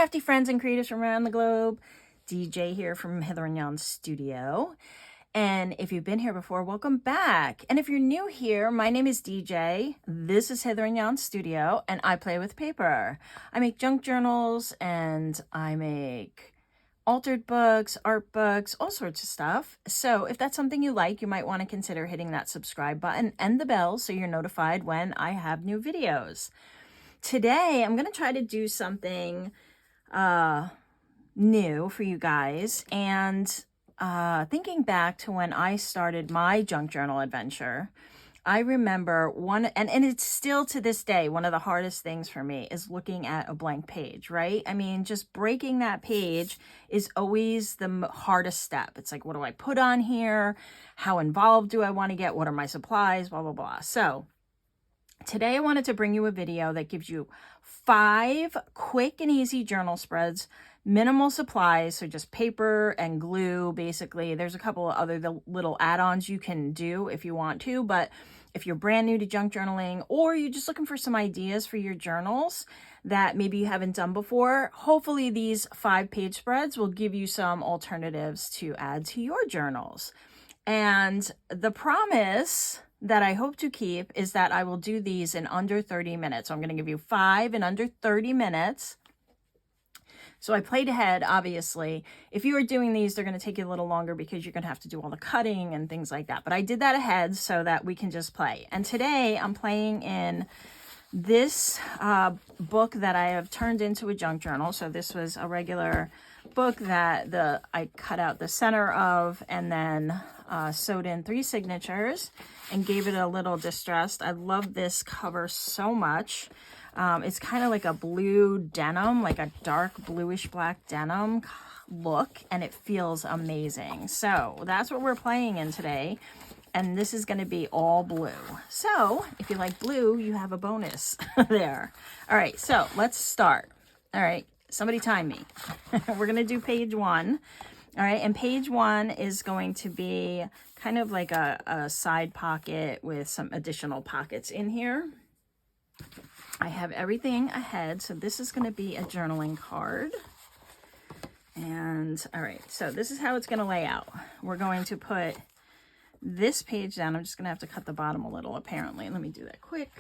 crafty friends and creators from around the globe. DJ here from Hither and Yon Studio. And if you've been here before, welcome back. And if you're new here, my name is DJ. This is Hither and Yon Studio, and I play with paper. I make junk journals, and I make altered books, art books, all sorts of stuff. So if that's something you like, you might want to consider hitting that subscribe button and the bell so you're notified when I have new videos. Today, I'm going to try to do something new for you guys. And thinking back to when I started my junk journal adventure, I remember and it's still to this day, one of the hardest things for me is looking at a blank page, right? I mean, just breaking that page is always the hardest step. It's like, what do I put on here? How involved do I want to get? What are my supplies? Blah, blah, blah. So today I wanted to bring you a video that gives you 5 quick and easy journal spreads, minimal supplies, so just paper and glue, basically. There's a couple of other little add-ons you can do if you want to, but if you're brand new to junk journaling or you're just looking for some ideas for your journals that maybe you haven't done before, hopefully these 5-page spreads will give you some alternatives to add to your journals. And the promise that I hope to keep is that I will do these in under 30 minutes. So I'm going to give you 5 in under 30 minutes. So I played ahead, obviously. If you are doing these, they're going to take you a little longer because you're going to have to do all the cutting and things like that. But I did that ahead so that we can just play. And today I'm playing in this book that I have turned into a junk journal. So this was a regular book that I cut out the center of and then sewed in 3 signatures and gave it a little distressed. I love this cover so much. It's kind of like a blue denim, like a dark bluish black denim look, and it feels amazing. So that's what we're playing in today. And this is going to be all blue. So if you like blue, you have a bonus there. All right, so let's start. All right, somebody time me. We're going to do page 1. All right, and page 1 is going to be kind of like a side pocket with some additional pockets in here. I have everything ahead, so this is going to be a journaling card. And all right, so this is how it's going to lay out. We're going to put this page down. I'm just going to have to cut the bottom a little, apparently. Let me do that quick.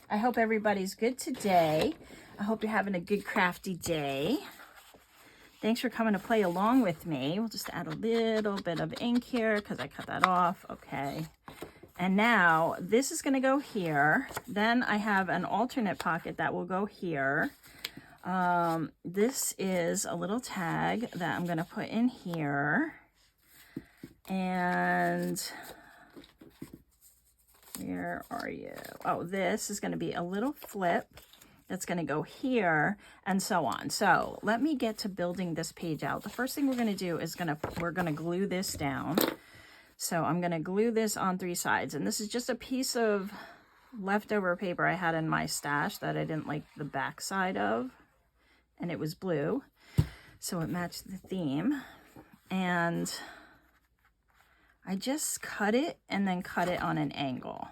I hope everybody's good today. I hope you're having a good crafty day. Thanks for coming to play along with me. We'll just add a little bit of ink here because I cut that off. Okay. And now this is going to go here. Then I have an alternate pocket that will go here. This is a little tag that I'm going to put in here. And where are you? Oh, this is going to be a little flip that's going to go here and so on. So let me get to building this page out. The first thing we're going to do is we're going to glue this down. So I'm going to glue this on 3 sides. And this is just a piece of leftover paper I had in my stash that I didn't like the back side of. And it was blue. So it matched the theme. And I just cut it and then cut it on an angle.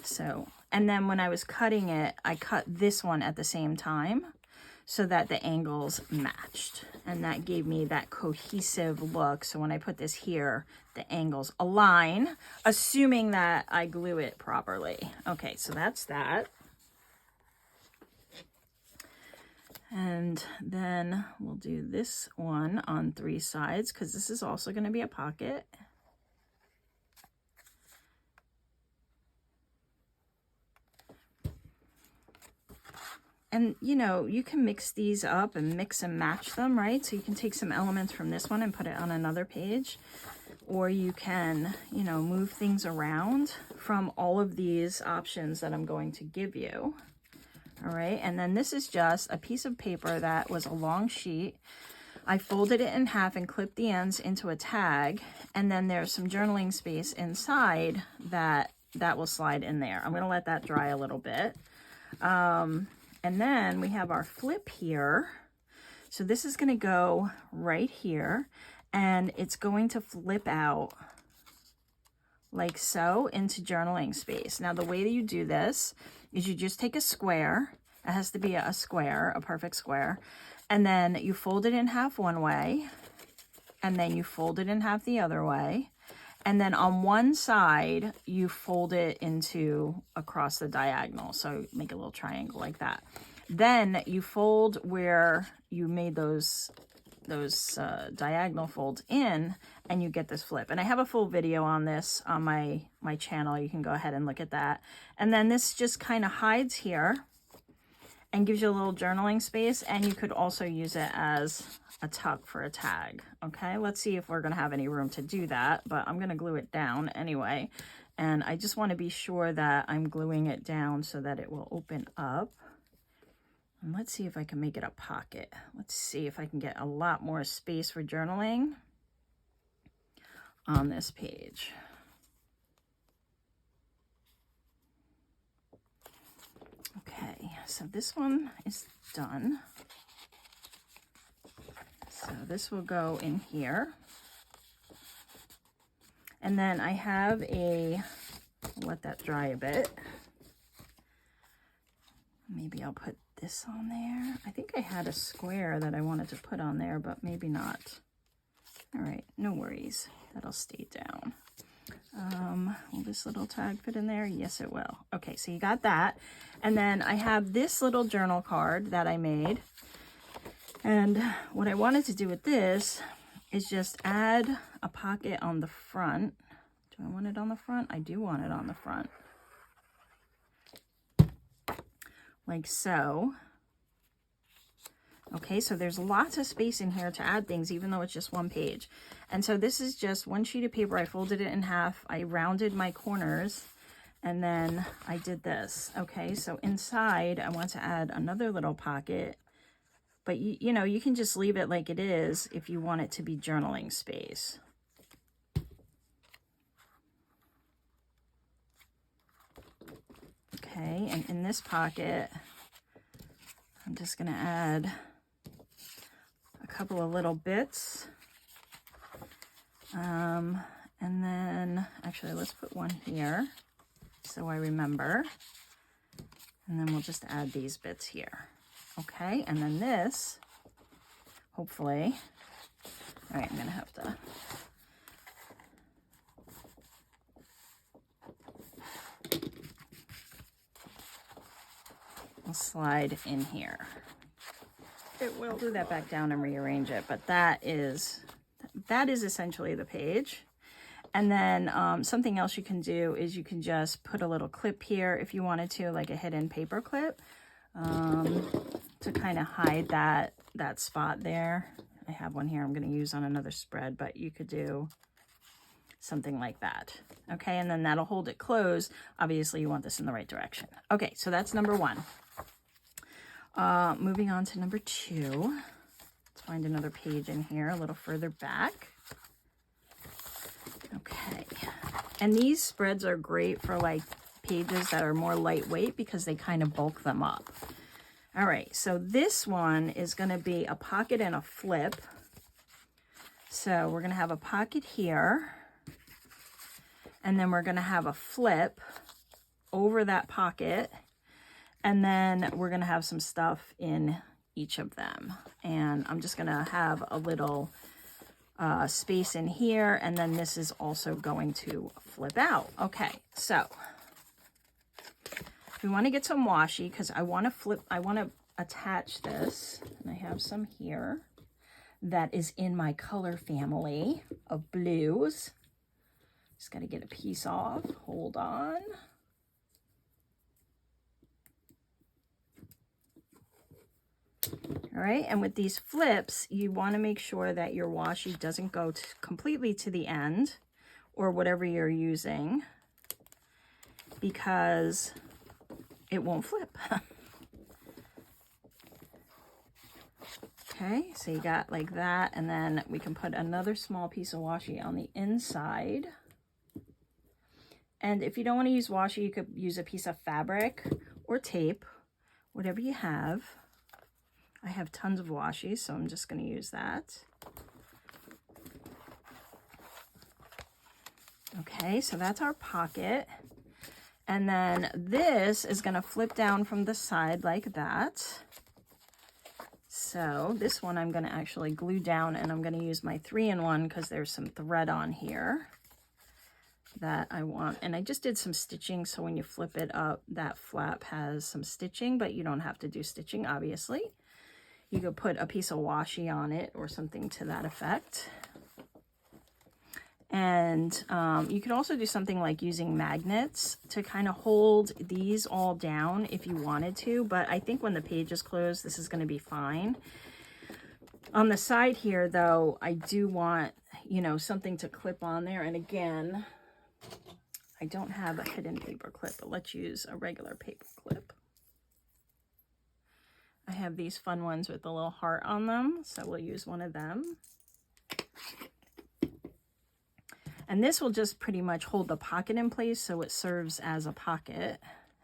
So, and then when I was cutting it, I cut this one at the same time so that the angles matched. And that gave me that cohesive look. So when I put this here, the angles align, assuming that I glue it properly. Okay, so that's that. And then we'll do this one on 3 sides because this is also going to be a pocket. And, you know, you can mix these up and mix and match them, right? So you can take some elements from this one and put it on another page. Or you can, you know, move things around from all of these options that I'm going to give you. All right, and then this is just a piece of paper that was a long sheet. I folded it in half and clipped the ends into a tag. And then there's some journaling space inside that will slide in there. I'm going to let that dry a little bit. And then we have our flip here. So this is going to go right here, and it's going to flip out like so, into journaling space. Now, the way that you do this is you just take a square. It has to be a square, a perfect square. And then you fold it in half one way, and then you fold it in half the other way. And then on one side, you fold it into across the diagonal. So make a little triangle like that. Then you fold where you made those diagonal folds in, and you get this flip. And I have a full video on this on my channel. You can go ahead and look at that. And then this just kind of hides here and gives you a little journaling space, and you could also use it as a tuck for a tag. Okay, let's see if we're gonna have any room to do that, but I'm gonna glue it down anyway. And I just wanna be sure that I'm gluing it down so that it will open up. And let's see if I can make it a pocket. Let's see if I can get a lot more space for journaling on this page. Okay, so this one is done. So this will go in here. And then I have let that dry a bit. Maybe I'll put this on there. I think I had a square that I wanted to put on there, but maybe not. All right, no worries. That'll stay down. Will this little tag fit in there? Yes, it will. Okay, so you got that. And then I have this little journal card that I made. And what I wanted to do with this is just add a pocket on the front. Do I want it on the front? I do want it on the front. Like so. Okay, so there's lots of space in here to add things, even though it's just one page. And so this is just one sheet of paper. I folded it in half. I rounded my corners, and then I did this. Okay, so inside, I want to add another little pocket. But you know, you can just leave it like it is if you want it to be journaling space. Okay, and in this pocket, I'm just going to add a couple of little bits. And then, actually, let's put one here so I remember. And then we'll just add these bits here. Okay, and then this, hopefully, all right, I'm going to have to slide in here. It will do that back down and rearrange it, but that is essentially the page. And then something else you can do is you can just put a little clip here if you wanted to, like a hidden paper clip, to kind of hide that spot there. I have one here I'm going to use on another spread, but you could do something like that. Okay, and then that'll hold it closed. Obviously, you want this in the right direction. Okay, so that's number one. Moving on to number two. Let's find another page in here a little further back. Okay, and these spreads are great for like pages that are more lightweight because they kind of bulk them up. All right, so this one is going to be a pocket and a flip. So we're going to have a pocket here, and then we're going to have a flip over that pocket, and then we're going to have some stuff in each of them. And I'm just going to have a little space in here, and then this is also going to flip out. Okay, so we want to get some washi because I want to attach this, and I have some here that is in my color family of blues. Just got to get a piece off. Hold on. All right, and with these flips, you want to make sure that your washi doesn't go completely to the end or whatever you're using, because it won't flip. Okay, so you got like that, and then we can put another small piece of washi on the inside. And if you don't want to use washi, you could use a piece of fabric or tape, whatever you have. I have tons of washi, so I'm just going to use that. Okay, so that's our pocket. And then this is going to flip down from the side like that. So this one I'm going to actually glue down, and I'm going to use my 3-in-1 because there's some thread on here that I want. And I just did some stitching, so when you flip it up, that flap has some stitching, but you don't have to do stitching, obviously. You could put a piece of washi on it or something to that effect. And you could also do something like using magnets to kind of hold these all down if you wanted to, but I think when the page is closed, this is going to be fine. On the side here, though, I do want, you know, something to clip on there. And again, I don't have a hidden paper clip, but let's use a regular paper clip. I have these fun ones with a little heart on them, so we'll use one of them. And this will just pretty much hold the pocket in place, so it serves as a pocket.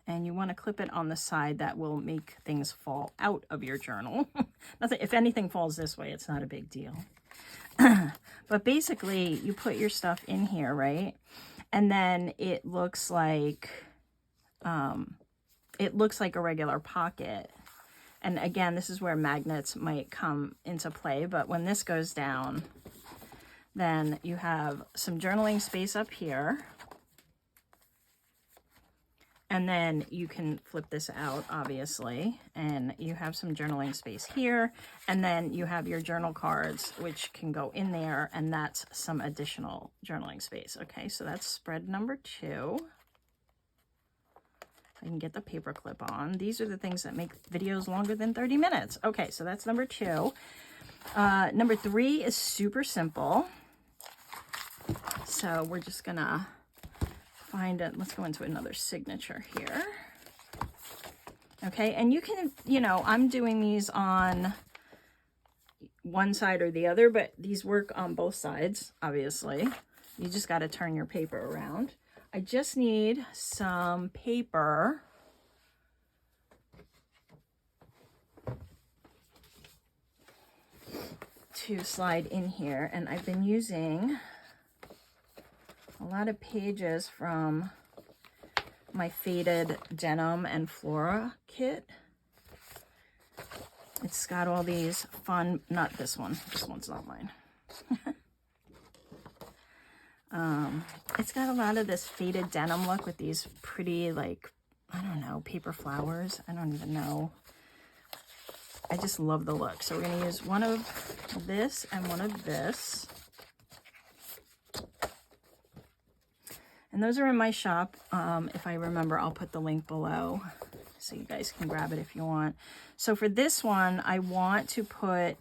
And you want to clip it on the side that will make things fall out of your journal. Nothing, if anything falls this way, it's not a big deal. But basically, you put your stuff in here, right? And then it looks like a regular pocket. And again, this is where magnets might come into play. But when this goes down, then you have some journaling space up here. And then you can flip this out, obviously, and you have some journaling space here. And then you have your journal cards, which can go in there, and that's some additional journaling space. Okay, so that's spread number 2. If I can get the paper clip on. These are the things that make videos longer than 30 minutes. Okay, so that's number 2. Number 3 is super simple. So we're just gonna find it. Let's go into another signature here. Okay, and you can, you know, I'm doing these on one side or the other, but these work on both sides, obviously. You just got to turn your paper around. I just need some paper to slide in here, and I've been using a lot of pages from my Faded Denim and Flora kit. It's got all these fun, not this one, this one's not mine. It's got a lot of this faded denim look with these pretty, like, I don't know, paper flowers. I don't even know. I just love the look. So we're going to use one of this and one of this. And those are in my shop. If I remember, I'll put the link below so you guys can grab it if you want. So for this one, I want to put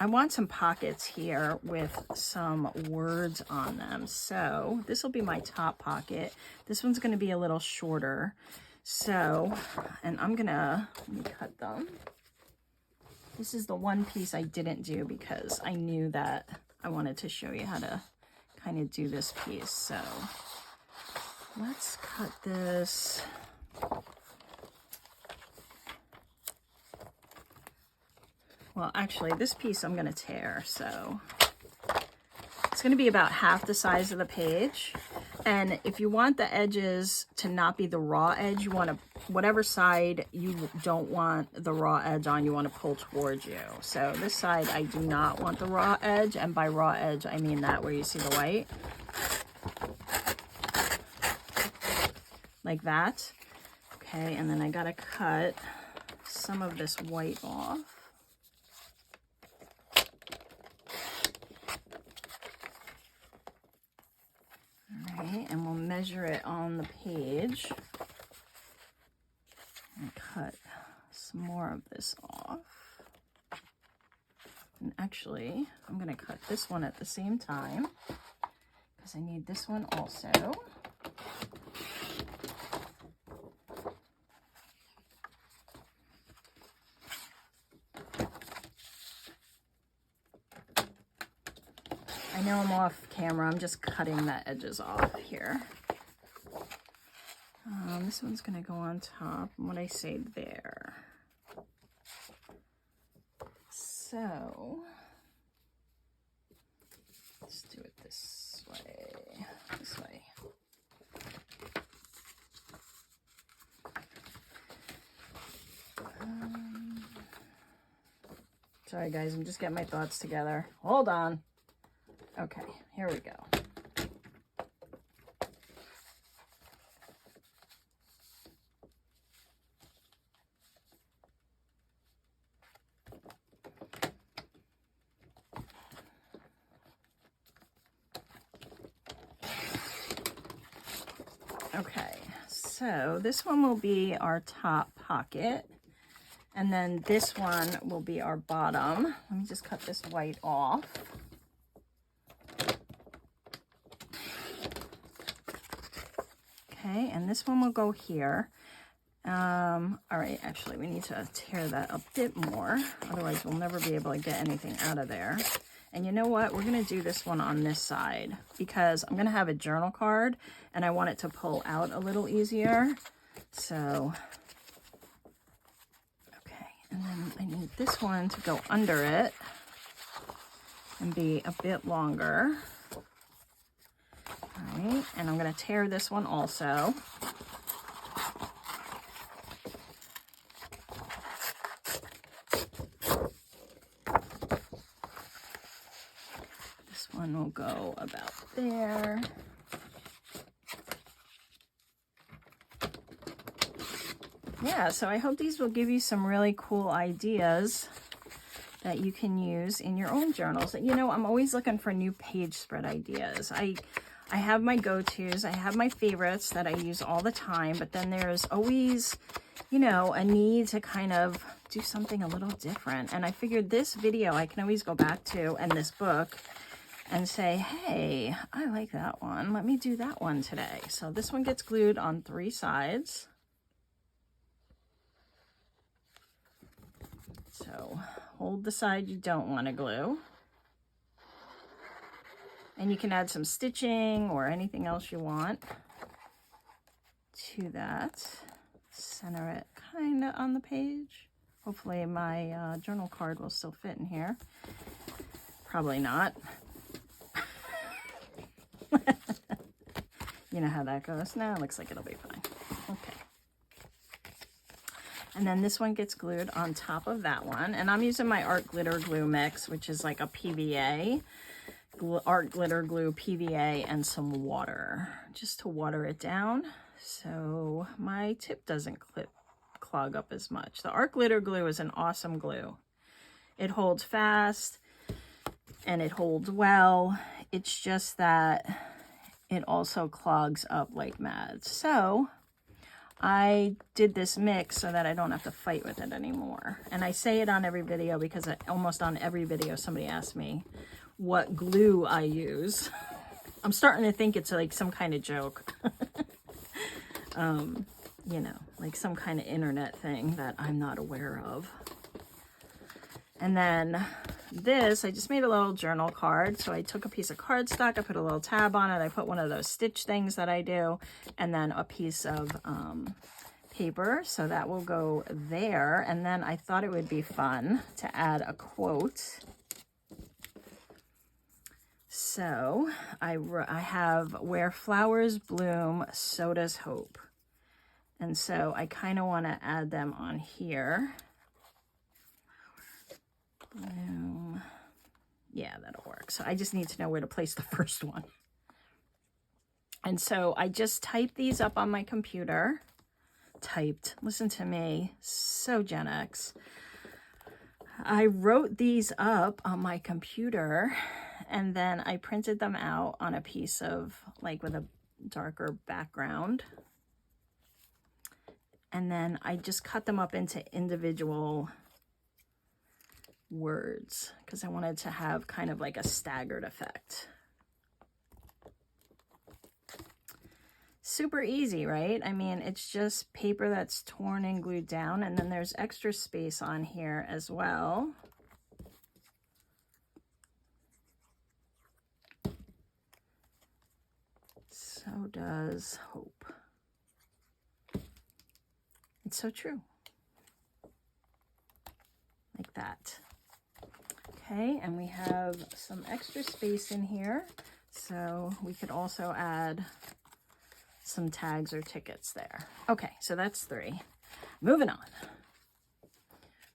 I want some pockets here with some words on them. So this will be my top pocket. This one's going to be a little shorter. So, and let me cut them. This is the one piece I didn't do because I knew that I wanted to show you how to kind of do this piece. So let's cut this. Well, actually, this piece I'm going to tear, so it's going to be about half the size of the page. And if you want the edges to not be the raw edge, you want to, whatever side you don't want the raw edge on, you want to pull towards you. So this side, I do not want the raw edge, and by raw edge, I mean that where you see the white. Like that. Okay, and then I got to cut some of this white off. And we'll measure it on the page and cut some more of this off. And actually, I'm going to cut this one at the same time because I need this one also. I know I'm off camera, I'm just cutting the edges off here. This one's gonna go on top, and what I say there. So, Let's do it this way. This way. Sorry guys, I'm just getting my thoughts together. Hold on. Okay, here we go. Okay, so this one will be our top pocket. And then this one will be our bottom. Let me just cut this white off. Okay, and this one will go here. All right, actually, we need to tear that a bit more. Otherwise, we'll never be able to get anything out of there. And you know what? We're going to do this one on this side because I'm going to have a journal card and I want it to pull out a little easier. So... and then I need this one to go under it and be a bit longer. All right, and I'm going to tear this one also. This one will go about there. Yeah, so I hope these will give you some really cool ideas that you can use in your own journals. You know, I'm always looking for new page spread ideas. I have my go-tos, I have my favorites that I use all the time, but then there's always, you know, a need to kind of do something a little different. And I figured this video I can always go back to, and this book, and say, hey, I like that one. Let me do that one today. So this one gets glued on 3 sides. So hold the side you don't want to glue. And you can add some stitching or anything else you want to that. Center it kind of on the page. Hopefully my journal card will still fit in here. Probably not. You know how that goes. No, it looks like it'll be fine. Okay. And then this one gets glued on top of that one. And I'm using my art glitter glue mix, which is like a PVA, art glitter glue, PVA, and some water, just to water it down so my tip doesn't clog up as much. The art glitter glue is an awesome glue. It holds fast and it holds well. It's just that it also clogs up like mad. So I did this mix so that I don't have to fight with it anymore. And I say it on every video because almost on every video somebody asks me what glue I use. I'm starting to think it's like some kind of joke. You know, like some kind of internet thing that I'm not aware of. And then this, I just made a little journal card. So I took a piece of cardstock, I put a little tab on it, I put one of those stitch things that I do, and then a piece of paper. So that will go there. And then I thought it would be fun to add a quote. So I have, where flowers bloom, so does hope. And so I kind of want to add them on here. Bloom. Yeah, that'll work. So I just need to know where to place the first one. And so I just typed these up on my computer. Listen to me, so Gen X. I wrote these up on my computer and then I printed them out on a piece of, like, with a darker background. And then I just cut them up into individual words because I wanted to have kind of like a staggered effect. Super easy, right? I mean, it's just paper that's torn and glued down, and then there's extra space on here as well. So does hope. It's so true. Like that. Okay, and we have some extra space in here, so we could also add some tags or tickets there. Okay, so that's 3. Moving on.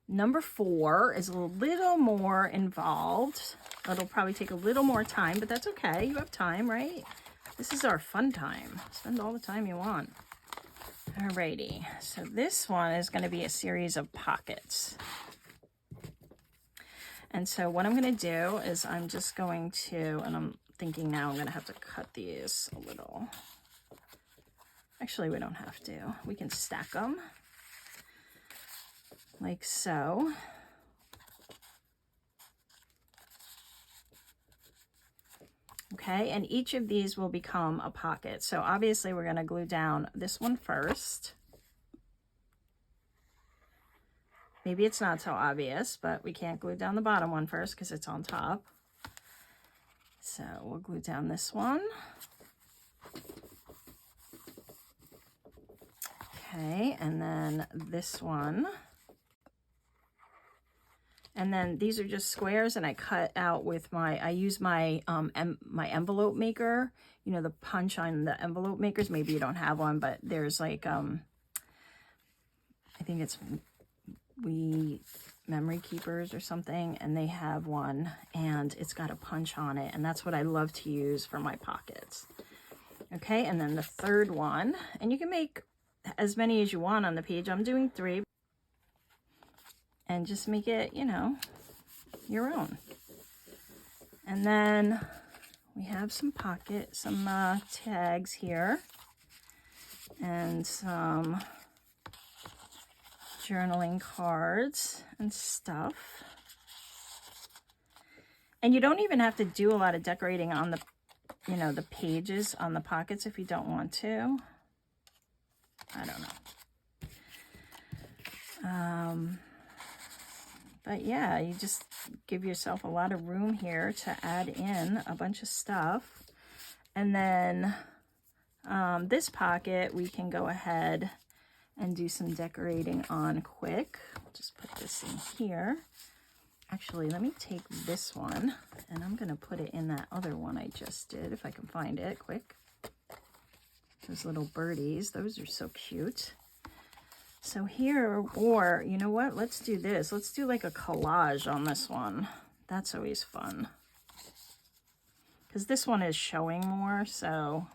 Number 4 is a little more involved. It'll probably take a little more time, but that's okay. You have time, right? This is our fun time. Spend all the time you want. Alrighty, so this one is going to be a series of pockets. And so what I'm going to do is I'm just going to, and I'm thinking now I'm going to have to cut these a little. Actually, we don't have to. We can stack them like so. Okay, and each of these will become a pocket. So obviously we're going to glue down this one first. Maybe it's not so obvious, but we can't glue down the bottom one first because it's on top. So we'll glue down this one. Okay, and then this one. And then these are just squares, and I cut out with I use my my envelope maker. You know, the punch on the envelope makers. Maybe you don't have one, but there's like, I think it's Memory Keepers or something, and they have one, and it's got a punch on it, and that's what I love to use for my pockets. Okay, and then the third one, and you can make as many as you want on the page. I'm doing 3. And just make it, you know, your own. And then we have some tags here, and some journaling cards and stuff. And you don't even have to do a lot of decorating on the, you know, the pages on the pockets if you don't want to. I don't know. But yeah, you just give yourself a lot of room here to add in a bunch of stuff. And then this pocket, we can go ahead and do some decorating on quick. Just put this in here. Actually, let me take this one, and I'm going to put it in that other one I just did, if I can find it quick. Those little birdies, those are so cute. So here, or you know what, let's do this. Let's do like a collage on this one. That's always fun. Because this one is showing more, so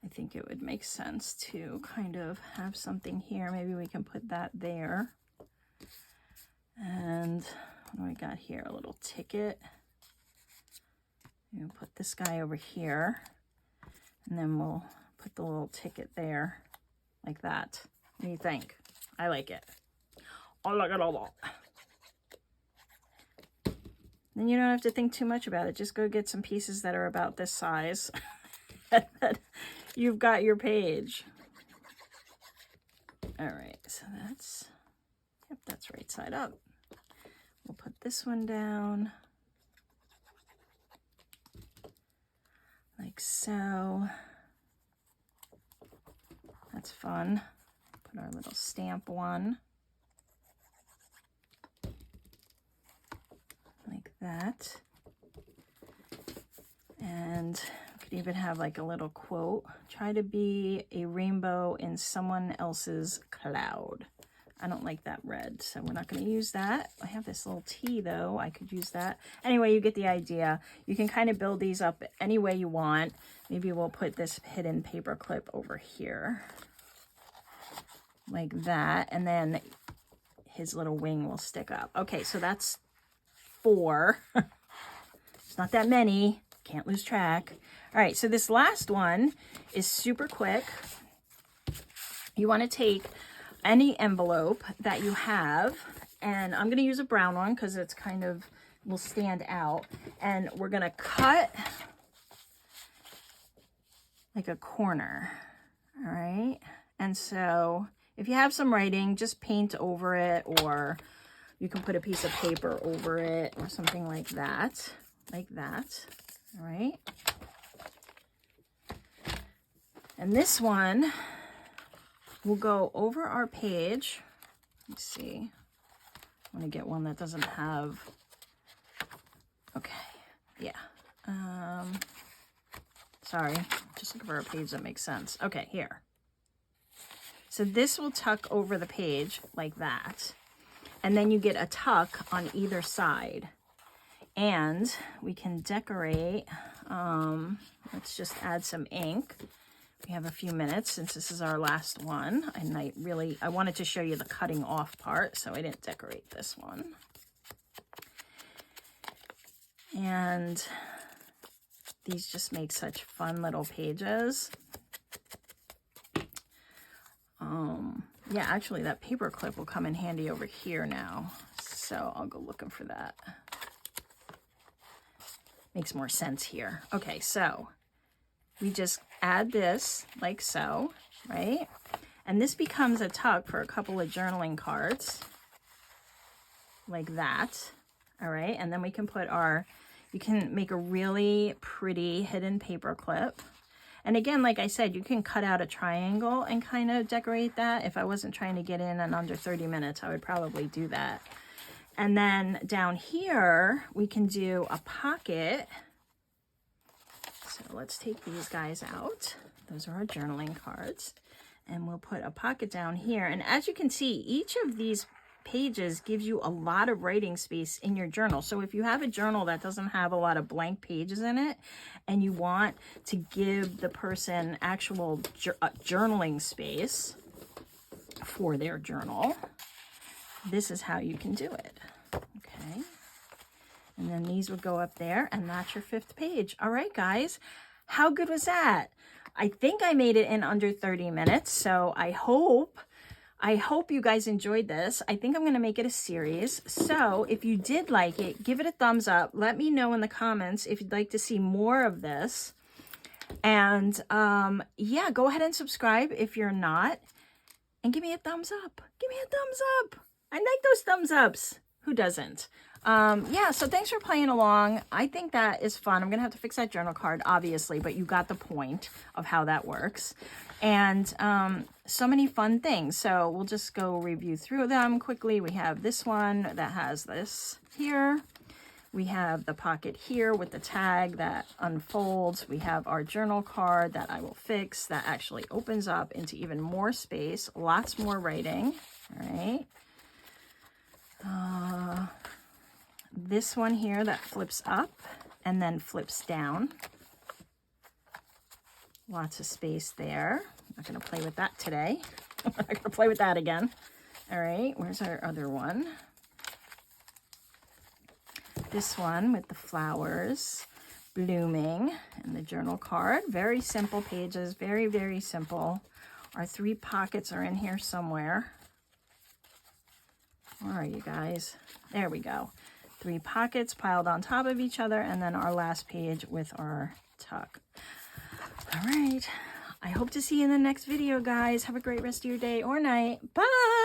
I think it would make sense to kind of have something here. Maybe we can put that there. And what do I got here? A little ticket. We'll put this guy over here. And then we'll put the little ticket there. Like that. What do you think? I like it. I like it a lot. Then you don't have to think too much about it. Just go get some pieces that are about this size. And then you've got your page. All right, so that's, yep, that's right side up. We'll put this one down. Like so. That's fun. Put our little stamp one. Like that. And we could even have like a little quote. Try to be a rainbow in someone else's cloud. I don't like that red, so we're not going to use that. I have this little T though. I could use that. Anyway, you get the idea. You can kind of build these up any way you want. Maybe we'll put this hidden paper clip over here. Like that. And then his little wing will stick up. Okay, so that's 4. It's not that many. Can't lose track. All right, so this last one is super quick. You want to take any envelope that you have, and I'm going to use a brown one because it's kind of will stand out, and we're going to cut like a corner. All right, and so if you have some writing, just paint over it, or you can put a piece of paper over it or something like that. All right, and this one will go over our page. Let's see. I want to get one that doesn't have, okay, yeah. Sorry, just looking for a page that makes sense. Okay, here. So this will tuck over the page like that. And then you get a tuck on either side. And we can decorate, let's just add some ink. We have a few minutes since this is our last one. And I wanted to show you the cutting off part, so I didn't decorate this one. And these just make such fun little pages. Yeah, actually that paper clip will come in handy over here now. So I'll go looking for that. Makes more sense here. Okay, so we just add this like so, right? And this becomes a tuck for a couple of journaling cards like that. All right, and then we can put you can make a really pretty hidden paper clip. And again, like I said, you can cut out a triangle and kind of decorate that. If I wasn't trying to get in under 30 minutes, I would probably do that. And then down here, we can do a pocket. So let's take these guys out. Those are our journaling cards. And we'll put a pocket down here. And as you can see, each of these pages gives you a lot of writing space in your journal. So if you have a journal that doesn't have a lot of blank pages in it, and you want to give the person actual journaling space for their journal, this is how you can do it. Okay. And then these would go up there, and that's your 5th page. All right, guys, how good was that? I think I made it in under 30 minutes, so I hope you guys enjoyed this. I think I'm going to make it a series. So if you did like it, give it a thumbs up. Let me know in the comments if you'd like to see more of this. And yeah, go ahead and subscribe if you're not. And give me a thumbs up. Give me a thumbs up. I like those thumbs ups. Who doesn't? Yeah, so thanks for playing along. I think that is fun. I'm going to have to fix that journal card, obviously, but you got the point of how that works. And so many fun things. So we'll just go review through them quickly. We have this one that has this here. We have the pocket here with the tag that unfolds. We have our journal card that I will fix that actually opens up into even more space. Lots more writing. All right. This one here that flips up and then flips down. Lots of space there. I'm not going to play with that today. I'm not going to play with that again. All right, where's our other one? This one with the flowers blooming and the journal card. Very simple pages, very, very simple. Our 3 pockets are in here somewhere. Where are you guys? There we go. 3 pockets piled on top of each other, and then our last page with our tuck. All right. I hope to see you in the next video, guys. Have a great rest of your day or night. Bye!